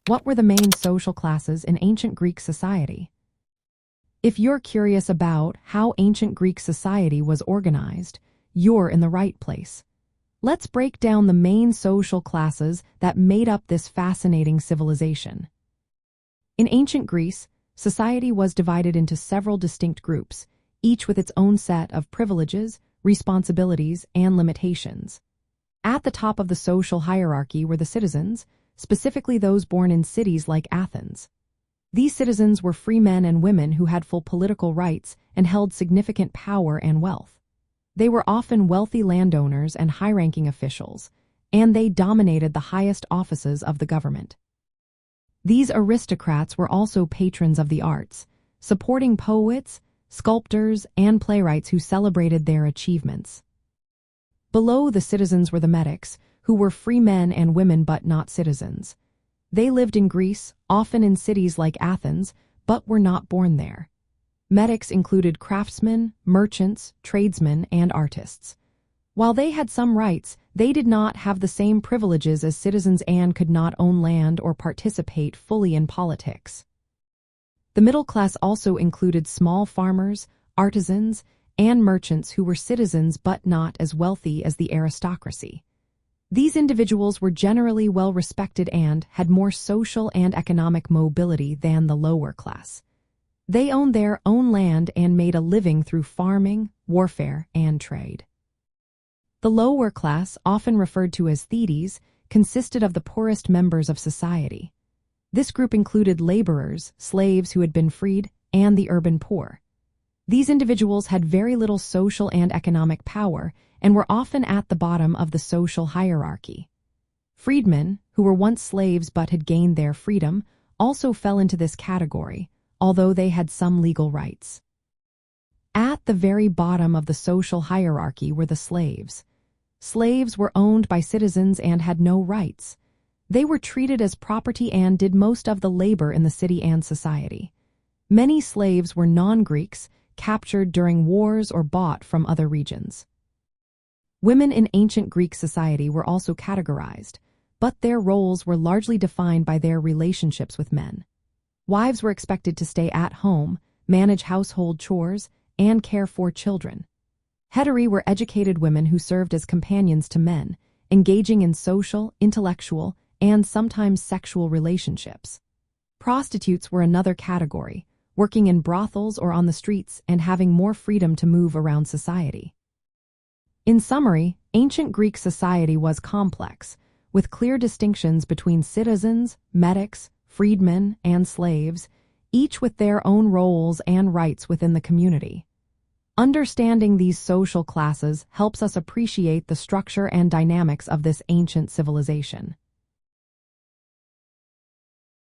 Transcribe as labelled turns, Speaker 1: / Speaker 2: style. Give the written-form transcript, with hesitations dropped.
Speaker 1: What were the main social classes in ancient Greek society? If you're curious about how ancient Greek society was organized, you're in the right place. Let's break down the main social classes that made up this fascinating civilization. In ancient Greece, society was divided into several distinct groups, each with its own set of privileges, responsibilities, and limitations. At the top of the social hierarchy were the citizens, specifically those born in cities like Athens. These citizens were free men and women who had full political rights and held significant power and wealth. They were often wealthy landowners and high-ranking officials, and they dominated the highest offices of the government. These aristocrats were also patrons of the arts, supporting poets, sculptors, and playwrights who celebrated their achievements. Below the citizens were the Metics, who were free men and women but not citizens. They lived in Greece, often in cities like Athens, but were not born there. Metics included craftsmen, merchants, tradesmen, and artists. While they had some rights, they did not have the same privileges as citizens and could not own land or participate fully in politics. The middle class also included small farmers, artisans, and merchants who were citizens but not as wealthy as the aristocracy. These individuals were generally well respected and had more social and economic mobility than the lower class. They owned their own land and made a living through farming, warfare, and trade. The lower class, often referred to as Thetes, consisted of the poorest members of society. This group included laborers, slaves who had been freed, and the urban poor. These individuals had very little social and economic power and were often at the bottom of the social hierarchy. Freedmen, who were once slaves but had gained their freedom, also fell into this category, although they had some legal rights. At the very bottom of the social hierarchy were the slaves. Slaves were owned by citizens and had no rights. They were treated as property and did most of the labor in the city and society. Many slaves were non-Greeks, captured during wars or bought from other regions. Women in ancient Greek society were also categorized, but their roles were largely defined by their relationships with men. Wives were expected to stay at home, manage household chores, and care for children. Hetairai were educated women who served as companions to men, engaging in social, intellectual, and sometimes sexual relationships. Prostitutes were another category, working in brothels or on the streets and having more freedom to move around society. In summary, ancient Greek society was complex, with clear distinctions between citizens, metics, freedmen, and slaves, each with their own roles and rights within the community. Understanding these social classes helps us appreciate the structure and dynamics of this ancient civilization.